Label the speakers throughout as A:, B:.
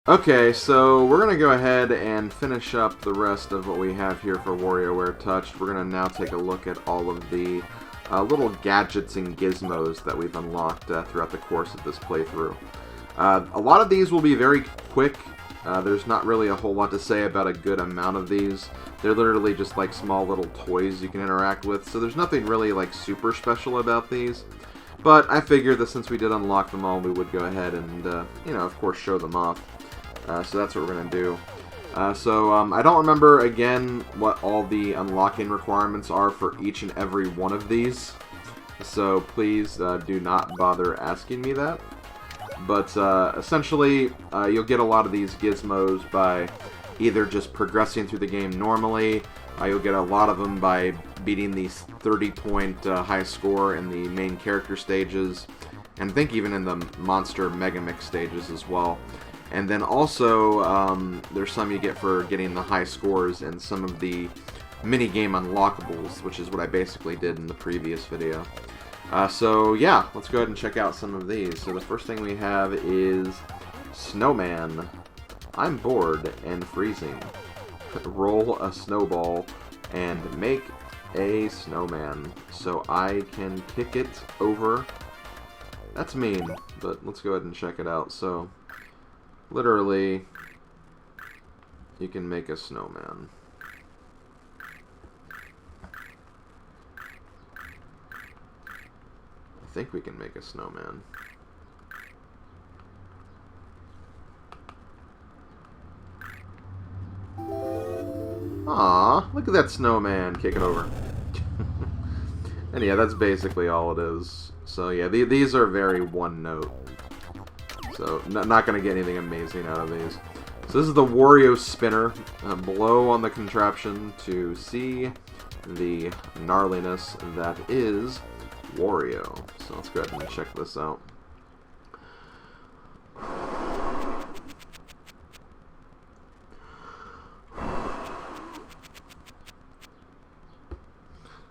A: Okay, so we're going to go ahead and finish up the rest of what we have here for WarioWare Touched. We're going to now take a look at all of the little gadgets and gizmos that we've unlocked throughout the course of this playthrough. A lot of these will be very quick. There's not really a whole lot to say about a good amount of these. They're literally just like small little toys you can interact with, so there's nothing really like super special about these. But I figured that since we did unlock them all, we would go ahead and, you know, of course, show them off. So that's what we're going to do. I don't remember, again, what all the unlocking requirements are for each and every one of these. So please do not bother asking me that. But essentially, you'll get a lot of these gizmos by either just progressing through the game normally. You'll get a lot of them by beating the 30-point high score in the main character stages. And I think even in the Monster Mega Mix stages as well. And then also, there's some you get for getting the high scores in some of the mini-game unlockables, which is what I basically did in the previous video. So yeah, let's go ahead and check out some of these. So the first thing we have is Snowman. I'm bored and freezing. Roll a snowball and make a snowman so I can kick it over. That's mean, but let's go ahead and check it out. So literally, you can make a snowman. I think we can make a snowman. Aw, look at that snowman kicking over. And yeah, that's basically all it is. So yeah, these are very one note. So, not going to get anything amazing out of these. So this is the Wario spinner. Blow on the contraption to see the gnarliness that is Wario. So let's go ahead and check this out.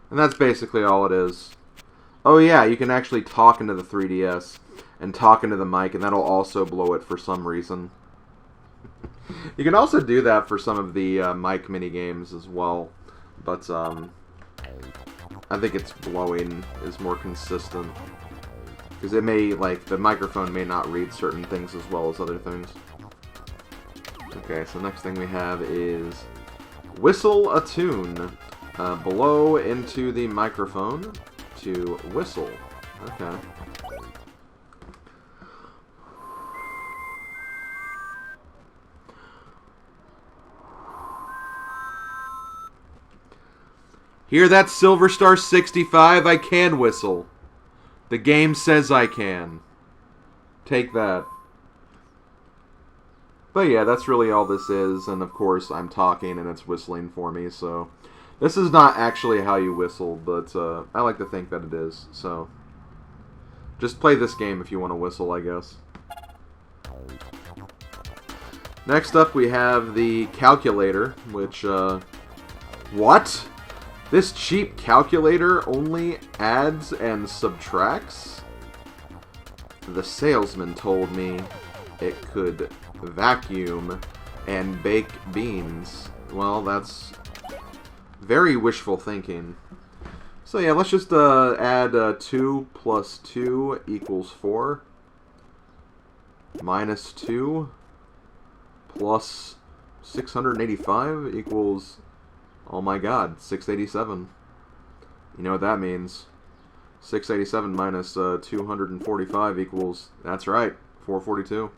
A: And that's basically all it is. Oh yeah, you can actually talk into the 3DS. And talk into the mic, and that'll also blow it for some reason. You can also do that for some of the mic mini-games as well, but I think it's blowing is more consistent. Because it may, like, the microphone may not read certain things as well as other things. Okay, so next thing we have is Whistle a Tune. Blow into the microphone to whistle. Okay. Hear that, Silver Star 65? I can whistle. The game says I can. Take that. But yeah, that's really all this is, and of course I'm talking and it's whistling for me, so this is not actually how you whistle, but I like to think that it is, so just play this game if you want to whistle, I guess. Next up we have the calculator, which, what? This cheap calculator only adds and subtracts? The salesman told me it could vacuum and bake beans. Well, that's very wishful thinking. So yeah, let's just add 2 plus 2 equals 4. Minus 2 plus 685 equals... oh my god, 687. You know what that means. 687 minus 245 equals, that's right, 442.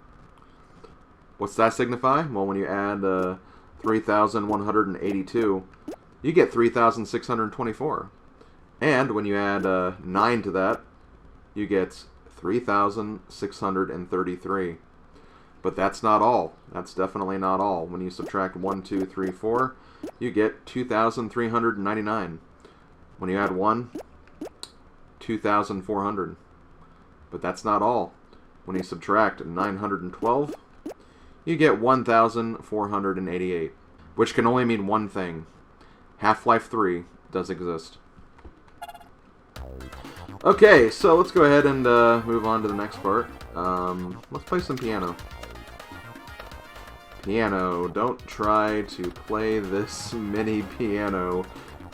A: What's that signify? Well, when you add 3,182, you get 3,624. And when you add 9 to that, you get 3,633. But that's not all. That's definitely not all. When you subtract 1, 2, 3, 4, you get 2,399. When you add 1, 2,400. But that's not all. When you subtract 912, you get 1,488. Which can only mean one thing. Half-Life 3 does exist. Okay, so let's go ahead and move on to the next part. Let's play some piano. Piano. Don't try to play this mini piano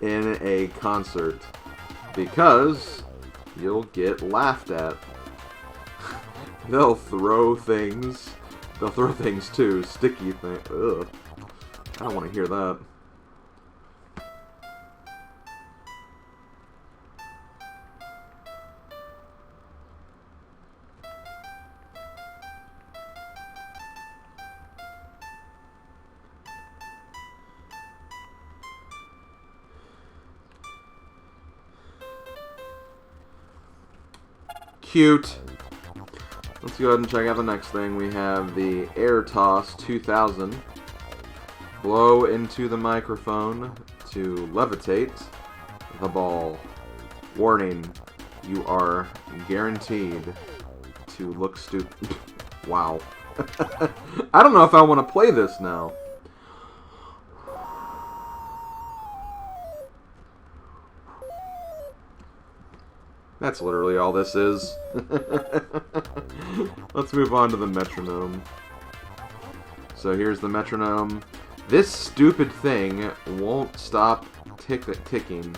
A: in a concert, because you'll get laughed at. They'll throw things. They'll throw things too. Sticky things. Ugh. I don't want to hear that. Cute. Let's go ahead and check out the next thing. We have the Air Toss 2000. Blow into the microphone to levitate the ball. Warning, you are guaranteed to look stupid. Wow. I don't know if I want to play this now. That's literally all this is. Let's move on to the metronome. So here's the metronome. This stupid thing won't stop ticking.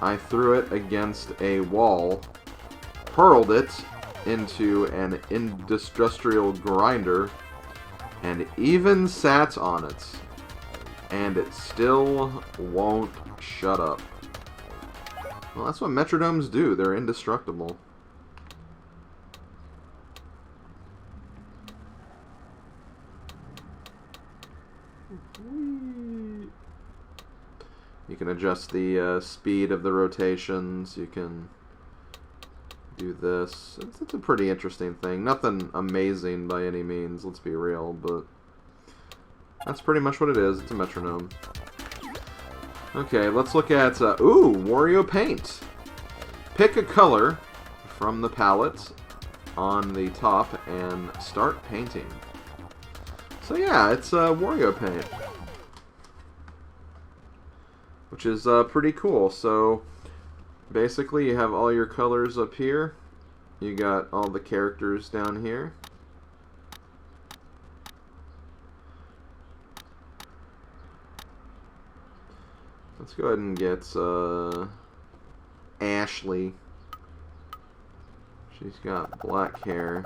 A: I threw it against a wall, hurled it into an industrial grinder, and even sat on it. And it still won't shut up. Well, that's what metronomes do. They're indestructible. You can adjust the speed of the rotations. You can do this. It's a pretty interesting thing. Nothing amazing by any means, let's be real, but that's pretty much what it is. It's a metronome. Okay, let's look at, ooh, Wario Paint. Pick a color from the palette on the top and start painting. So yeah, it's Wario Paint, which is pretty cool. So basically you have all your colors up here. You got all the characters down here. Let's go ahead and get Ashley. She's got black hair.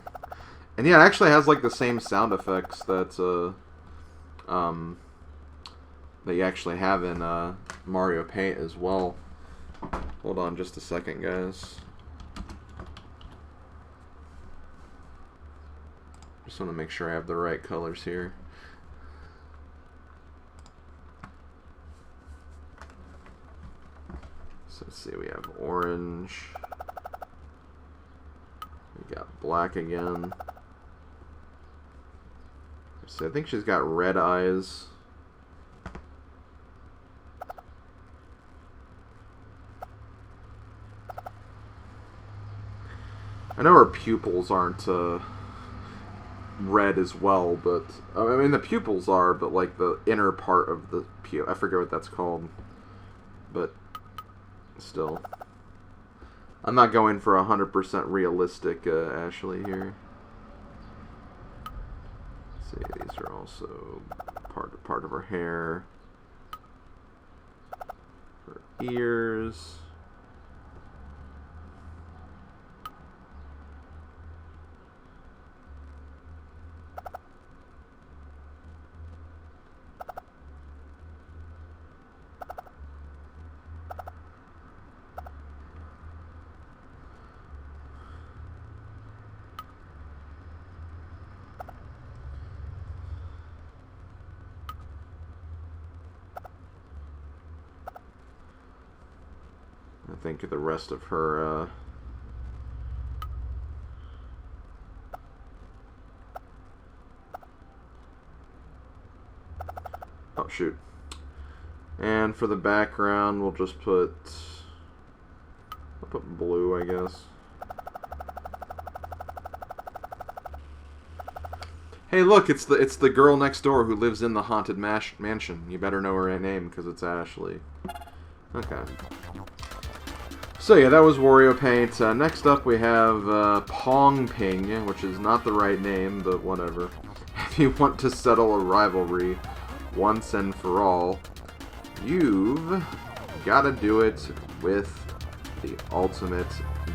A: And yeah, it actually has like the same sound effects that that you actually have in Mario Paint as well. Hold on just a second, guys. Just want to make sure I have the right colors here. So let's see, we have orange. We got black again. So I think she's got red eyes. I know her pupils aren't red as well, but I mean the pupils are, but like the inner part of the pupil, I forget what that's called, but still, I'm not going for 100% realistic Ashley here. Let's see, these are also part of her hair, her ears. I think the rest of her oh shoot. And for the background we'll just put blue, I guess. Hey look, it's the girl next door who lives in the haunted mansion. You better know her name because it's Ashley. Okay. So yeah, that was Wario Paint. Next up we have Pong Ping, which is not the right name, but whatever. if you want to settle a rivalry once and for all, you've got to do it with the ultimate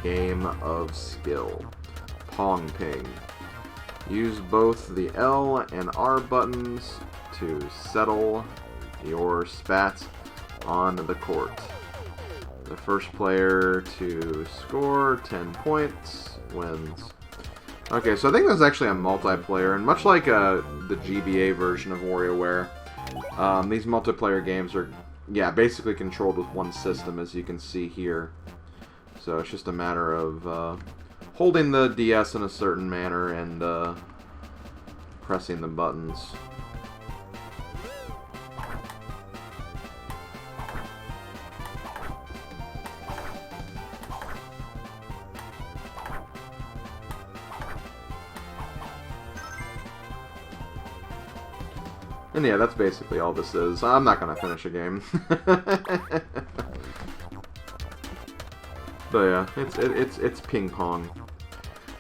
A: game of skill, Pong Ping. Use both the L and R buttons to settle your spat on the court. The first player to score 10 points wins. Okay, so I think there's actually a multiplayer, and much like the GBA version of WarioWare, these multiplayer games are, yeah, basically controlled with one system, as you can see here. So it's just a matter of holding the DS in a certain manner and pressing the buttons. And yeah, that's basically all this is. I'm not gonna finish a game. But yeah, it's ping pong.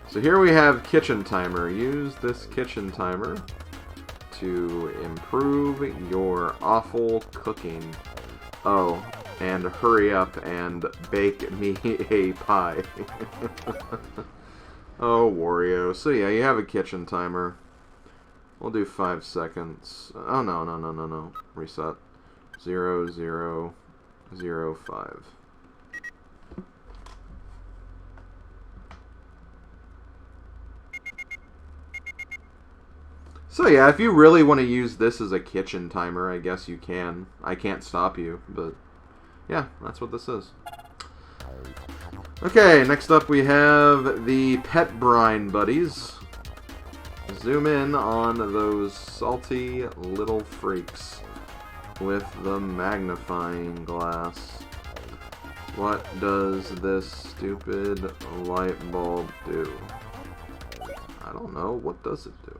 A: So here we have kitchen timer. Use this kitchen timer to improve your awful cooking. Oh, and hurry up and bake me a pie. Oh, Wario. So yeah, you have a kitchen timer. We'll do 5 seconds. Oh, no. Reset. 0, 0, 0, 5. So yeah, if you really want to use this as a kitchen timer, I guess you can. I can't stop you, but yeah, that's what this is. Okay, next up we have the Pet Brine Buddies. Zoom in on those salty little freaks with the magnifying glass. What does this stupid light bulb do? I don't know. What does it do?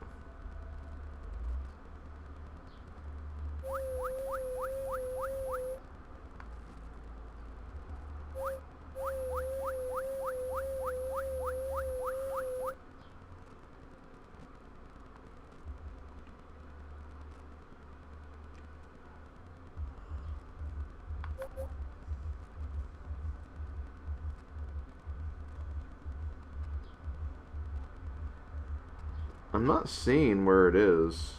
A: I'm not seeing where it is.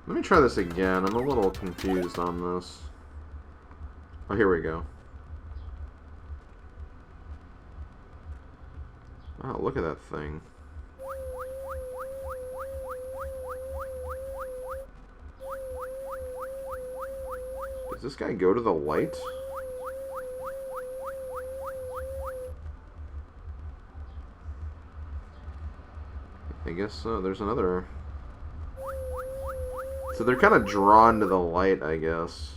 A: Let me try this again. I'm a little confused on this. Oh, here we go. Oh, look at that thing. Does this guy go to the light? I guess so. There's another. So they're kind of drawn to the light, I guess.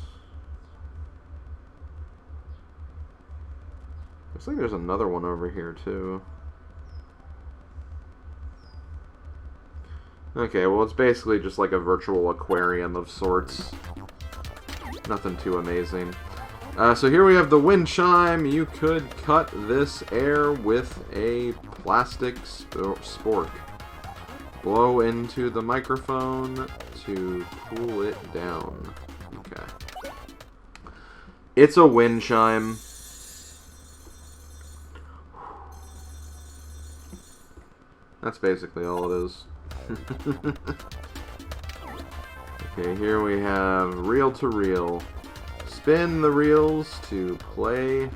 A: Looks like there's another one over here, too. Okay, well, it's basically just like a virtual aquarium of sorts. Nothing too amazing. So here we have the wind chime. You could cut this air with a plastic spork. Blow into the microphone to cool it down. Okay. It's a wind chime. That's basically all it is. Okay, here we have reel to reel. Spin the reels to play,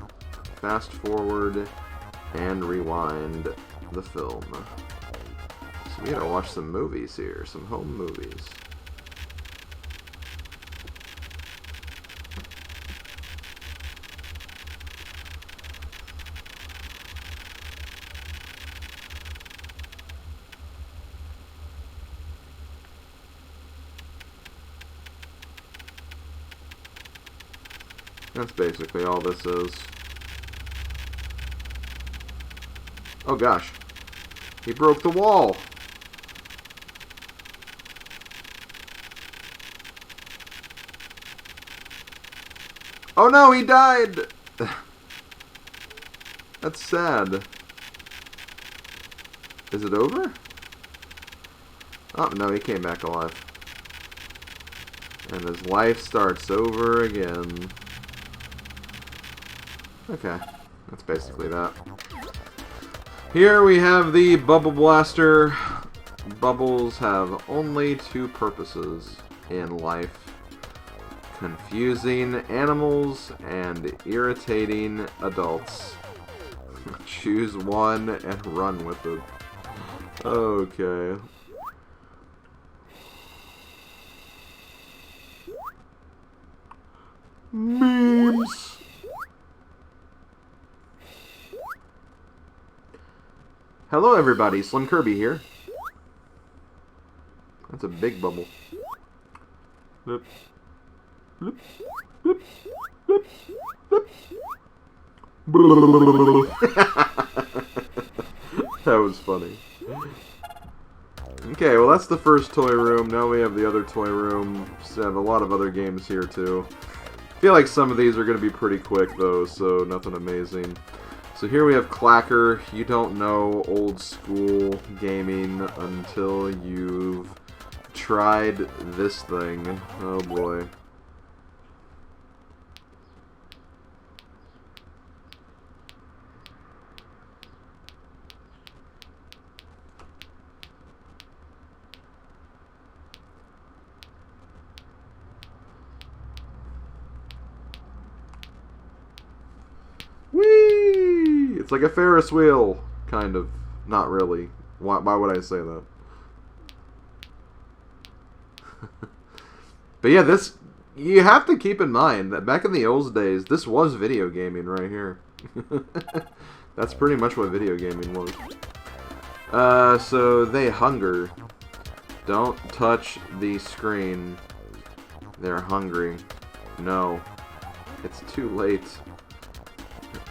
A: fast forward, and rewind the film. So we gotta watch some movies here, some home movies. That's basically all this is. Oh gosh. He broke the wall! Oh no, he died! That's sad. Is it over? Oh, no, he came back alive. And his life starts over again. Okay, that's basically that. Here we have the Bubble Blaster. Bubbles have only two purposes in life. Confusing animals and irritating adults. Choose one and run with it. Okay. Memes. Hello everybody, SlimKirby here. That's a big bubble. Bloop. Bloop. Bloop. Bloop. Bloop. That was funny. Okay, well that's the first toy room. Now we have the other toy room. We have a lot of other games here too. I feel like some of these are going to be pretty quick though, so nothing amazing. So here we have Clacker. You don't know old school gaming until you've tried this thing. Oh boy. Whee! It's like a Ferris wheel, kind of. Not really. Why would I say that? But yeah, this, you have to keep in mind that back in the old days, this was video gaming right here. That's pretty much what video gaming was. So they hunger. Don't touch the screen. They're hungry. No. It's too late.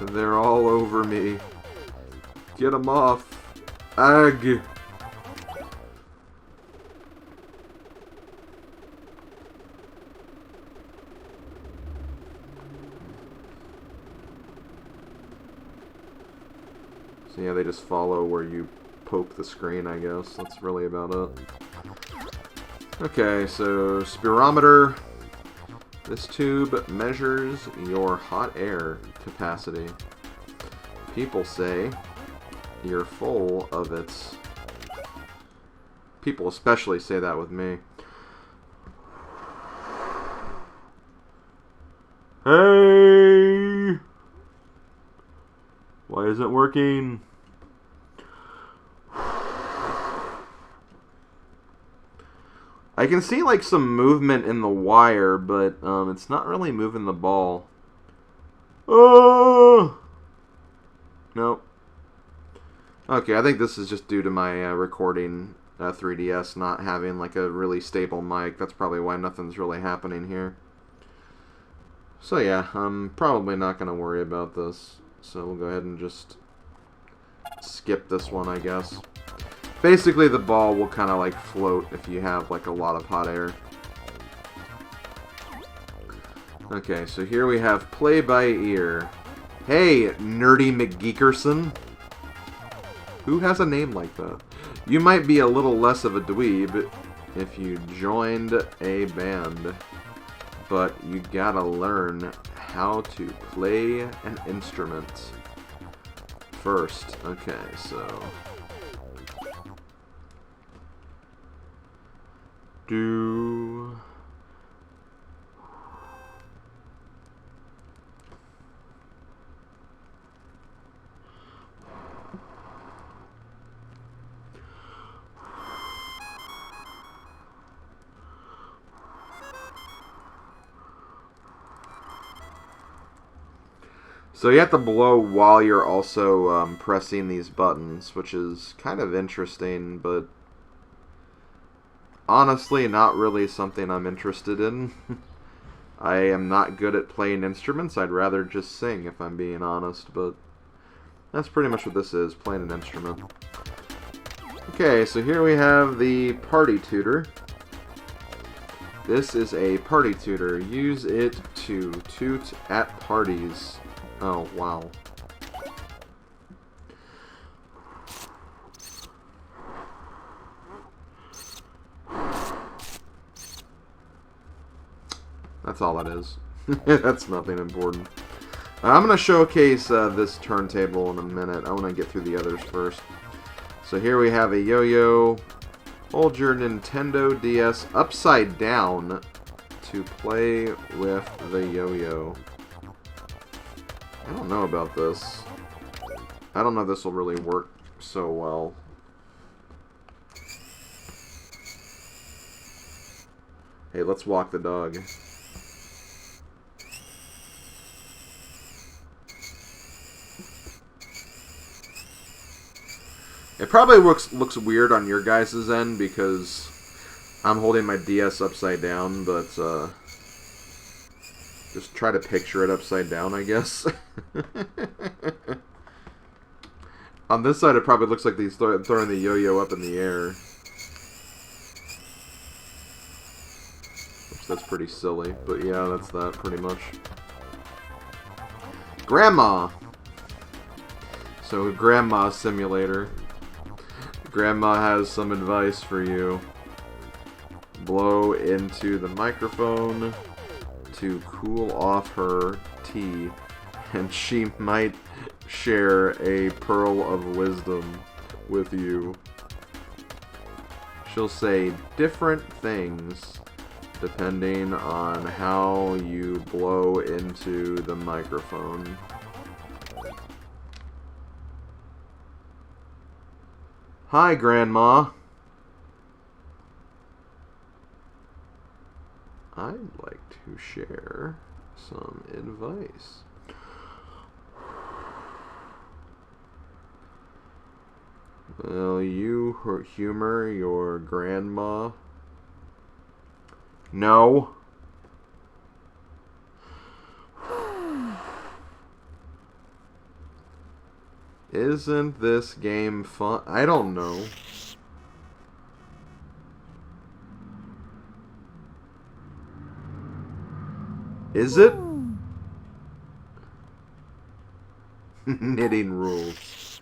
A: They're all over me. Get them off. Ag. So yeah, they just follow where you poke the screen, I guess. That's really about it. Okay, so Spirometer. This tube measures your hot air capacity. People say you're full of it. People especially say that with me. Hey! Why isn't it working? I can see like some movement in the wire, but it's not really moving the ball. Oh! Nope. Okay, I think this is just due to my recording 3DS not having like a really stable mic. That's probably why nothing's really happening here. So yeah, I'm probably not going to worry about this. So we'll go ahead and just skip this one, I guess. Basically, the ball will kind of like float if you have like a lot of hot air. Okay, so here we have play by ear. Hey, Nerdy McGeekerson. Who has a name like that? You might be a little less of a dweeb if you joined a band. But you gotta learn how to play an instrument first. Okay, so... do... So you have to blow while you're also pressing these buttons, which is kind of interesting, but honestly not really something I'm interested in. I am not good at playing instruments. I'd rather just sing, if I'm being honest, but that's pretty much what this is, playing an instrument. Okay, so here we have the Party Tutor. This is a party tutor. Use it to toot at parties. Oh, wow. That's all that is. That's nothing important. I'm going to showcase this turntable in a minute. I want to get through the others first. So here we have a Yoyo. Hold your Nintendo DS upside down to play with the Yoyo. I don't know about this. I don't know if this will really work so well. Hey, let's walk the dog. It probably looks weird on your guys' end because I'm holding my DS upside down, but just try to picture it upside down, I guess. On this side, it probably looks like he's throwing the Yo-Yo up in the air. Oops, that's pretty silly, but yeah, that's that pretty much. Grandma! So, Grandma Simulator. Grandma has some advice for you. Blow into the microphone to cool off her tea, and she might share a pearl of wisdom with you. She'll say different things depending on how you blow into the microphone. Hi, Grandma. I'd like to share some advice. Will you humor your grandma? No. Isn't this game fun? I don't know. Is it? Knitting rules.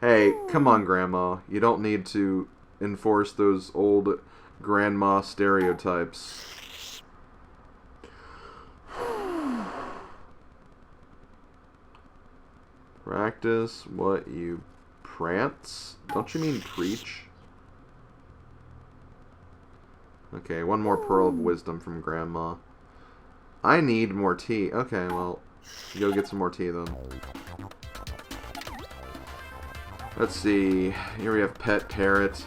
A: Hey, come on, Grandma. You don't need to enforce those old grandma stereotypes. Practice what you prance? Don't you mean preach? Okay, one more pearl of wisdom from Grandma. I need more tea. Okay, well, go get some more tea then. Let's see. Here we have Pet Parrot.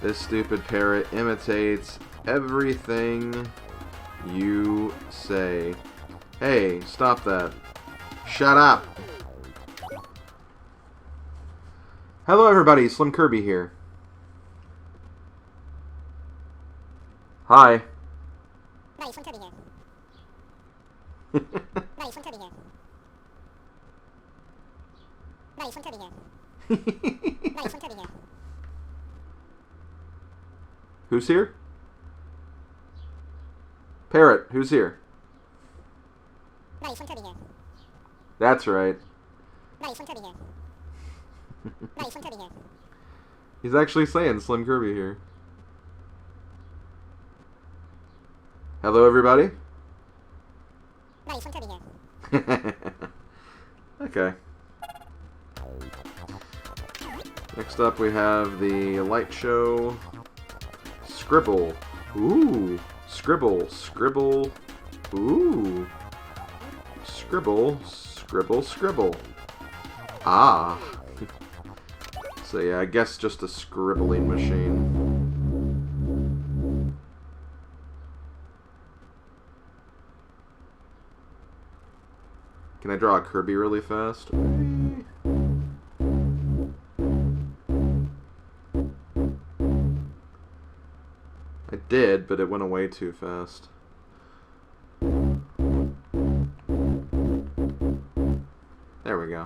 A: This stupid parrot imitates everything you say. Hey, stop that. Shut up. Hello everybody, SlimKirby here. Hi.
B: Buddy, SlimKirby here. Buddy, SlimKirby here. Buddy, SlimKirby here. Buddy, SlimKirby here.
A: Who's here? Parrot, who's here?
B: Buddy, SlimKirby here.
A: That's right.
B: Buddy, SlimKirby here. Buddy, SlimKirby here.
A: He's actually saying SlimKirby here. Hello, everybody.
B: Buddy, SlimKirby here.
A: Okay. Next up, we have the light show. Scribble. Ooh. Scribble. Scribble. Ooh. Scribble. Scribble. Scribble. Ah. So yeah, I guess just a scribbling machine. Can I draw a Kirby really fast? I did, but it went away too fast. There we go.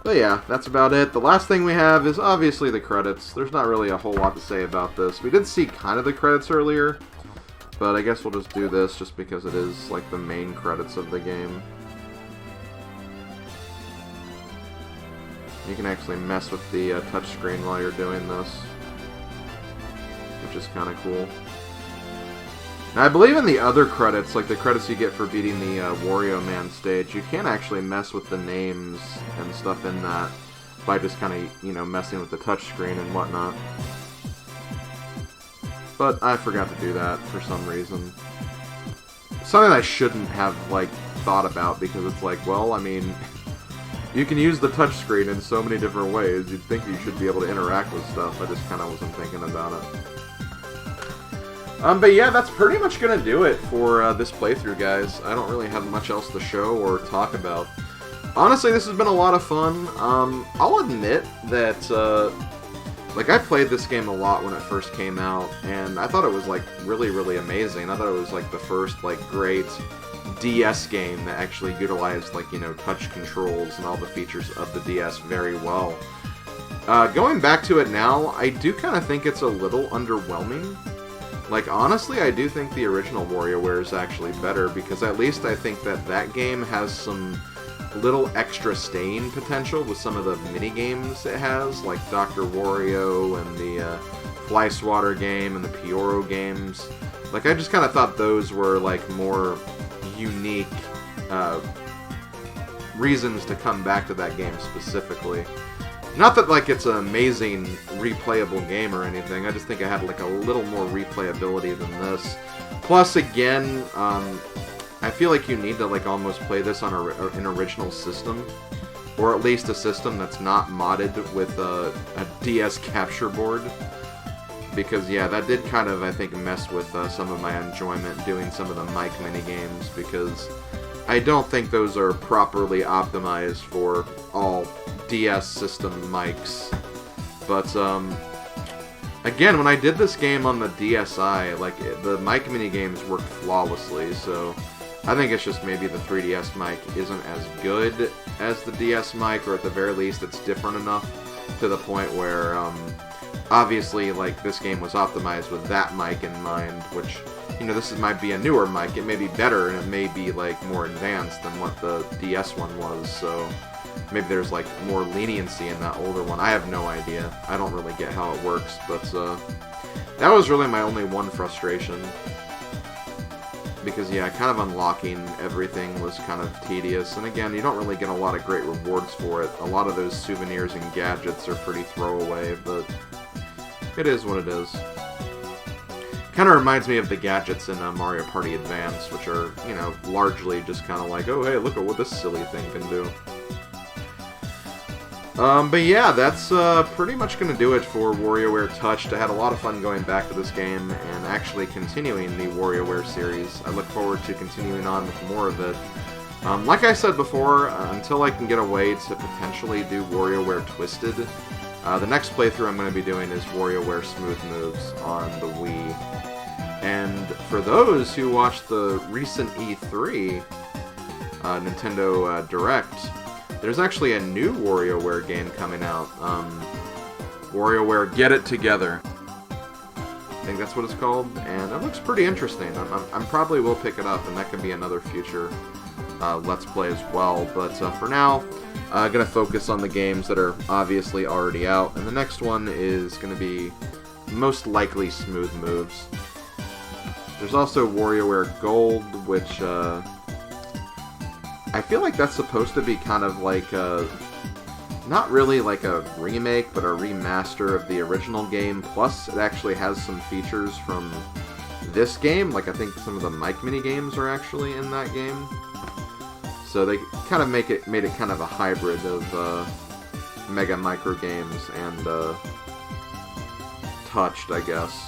A: But yeah, that's about it. The last thing we have is obviously the credits. There's not really a whole lot to say about this. We did see kind of the credits earlier, but I guess we'll just do this just because it is like the main credits of the game. You can actually mess with the touchscreen while you're doing this, which is kind of cool. Now, I believe in the other credits, like the credits you get for beating the Wario Man stage, you can actually mess with the names and stuff in that by just kind of, you know, messing with the touchscreen and whatnot. But I forgot to do that for some reason. Something I shouldn't have, like, thought about, because it's like, well, I mean, you can use the touchscreen in so many different ways. You'd think you should be able to interact with stuff. I just kind of wasn't thinking about it. But yeah, that's pretty much going to do it for this playthrough, guys. I don't really have much else to show or talk about. Honestly, this has been a lot of fun. I'll admit that, like, I played this game a lot when it first came out, and I thought it was, like, really, really amazing. I thought it was, like, the first, like, great DS game that actually utilized, like, you know, touch controls and all the features of the DS very well. Going back to it now, I do kind of think it's a little underwhelming. Like, honestly, I do think the original WarioWare is actually better, because at least I think that that game has some little extra staying potential with some of the mini-games it has, like Dr. Wario and the Fly Swatter game and the Pyoro games. Like, I just kind of thought those were, like, more unique reasons to come back to that game specifically. Not that, like, it's an amazing replayable game or anything. I just think it had, like, a little more replayability than this. Plus, again, I feel like you need to, like, almost play this on an original system. Or at least a system that's not modded with a DS capture board. Because, yeah, that did kind of, I think, mess with some of my enjoyment doing some of the mic minigames. Because I don't think those are properly optimized for all DS system mics. But, again, when I did this game on the DSi, like, the mic minigames worked flawlessly, so I think it's just maybe the 3DS mic isn't as good as the DS mic, or at the very least it's different enough to the point where, obviously, like, this game was optimized with that mic in mind, which, you know, might be a newer mic. It may be better, and it may be, like, more advanced than what the DS one was, so maybe there's, like, more leniency in that older one. I have no idea. I don't really get how it works, but, that was really my only one frustration. Because, yeah, kind of unlocking everything was kind of tedious, and again, you don't really get a lot of great rewards for it. A lot of those souvenirs and gadgets are pretty throwaway, but it is what it is. Kind of reminds me of the gadgets in Mario Party Advance, which are, you know, largely just kind of like, oh, hey, look at what this silly thing can do. But yeah, that's pretty much going to do it for WarioWare Touched. I had a lot of fun going back to this game and actually continuing the WarioWare series. I look forward to continuing on with more of it. Like I said before, until I can get a way to potentially do WarioWare Twisted, the next playthrough I'm going to be doing is WarioWare Smooth Moves on the Wii. And for those who watched the recent E3 Nintendo Direct, there's actually a new WarioWare game coming out. WarioWare Get It Together. I think that's what it's called, and it looks pretty interesting. I probably will pick it up, and that could be another future Let's Play as well. But for now, I'm going to focus on the games that are obviously already out, and the next one is going to be most likely Smooth Moves. There's also WarioWare Gold, which I feel like that's supposed to be kind of like a, not really like a remake, but a remaster of the original game, plus it actually has some features from this game. Like, I think some of the mic mini games are actually in that game. So they kind of made it kind of a hybrid of Mega Micro games and Touched, I guess.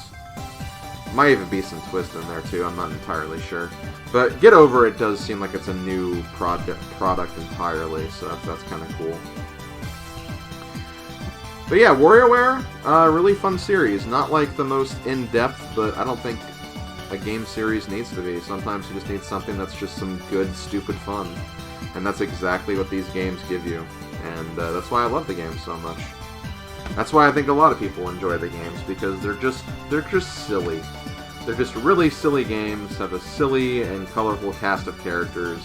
A: Might even be some twist in there too, I'm not entirely sure. But Get Over It does seem like it's a new product entirely, so that's kind of cool. But yeah, WarioWare, really fun series. Not like the most in-depth, but I don't think a game series needs to be. Sometimes you just need something that's just some good, stupid fun. And that's exactly what these games give you. and that's why I love the game so much. That's why I think a lot of people enjoy the games, because they're just silly. They're just really silly games, have a silly and colorful cast of characters.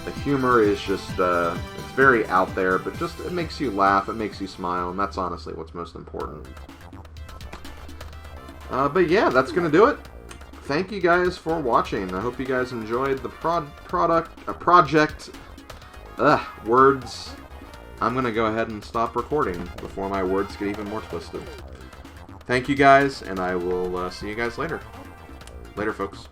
A: The humor is just, it's very out there, but just, it makes you laugh, it makes you smile, and that's honestly what's most important. But yeah, that's gonna do it. Thank you guys for watching. I hope you guys enjoyed the project. Words. I'm gonna go ahead and stop recording before my words get even more twisted. Thank you guys, and I will see you guys later. Later, folks.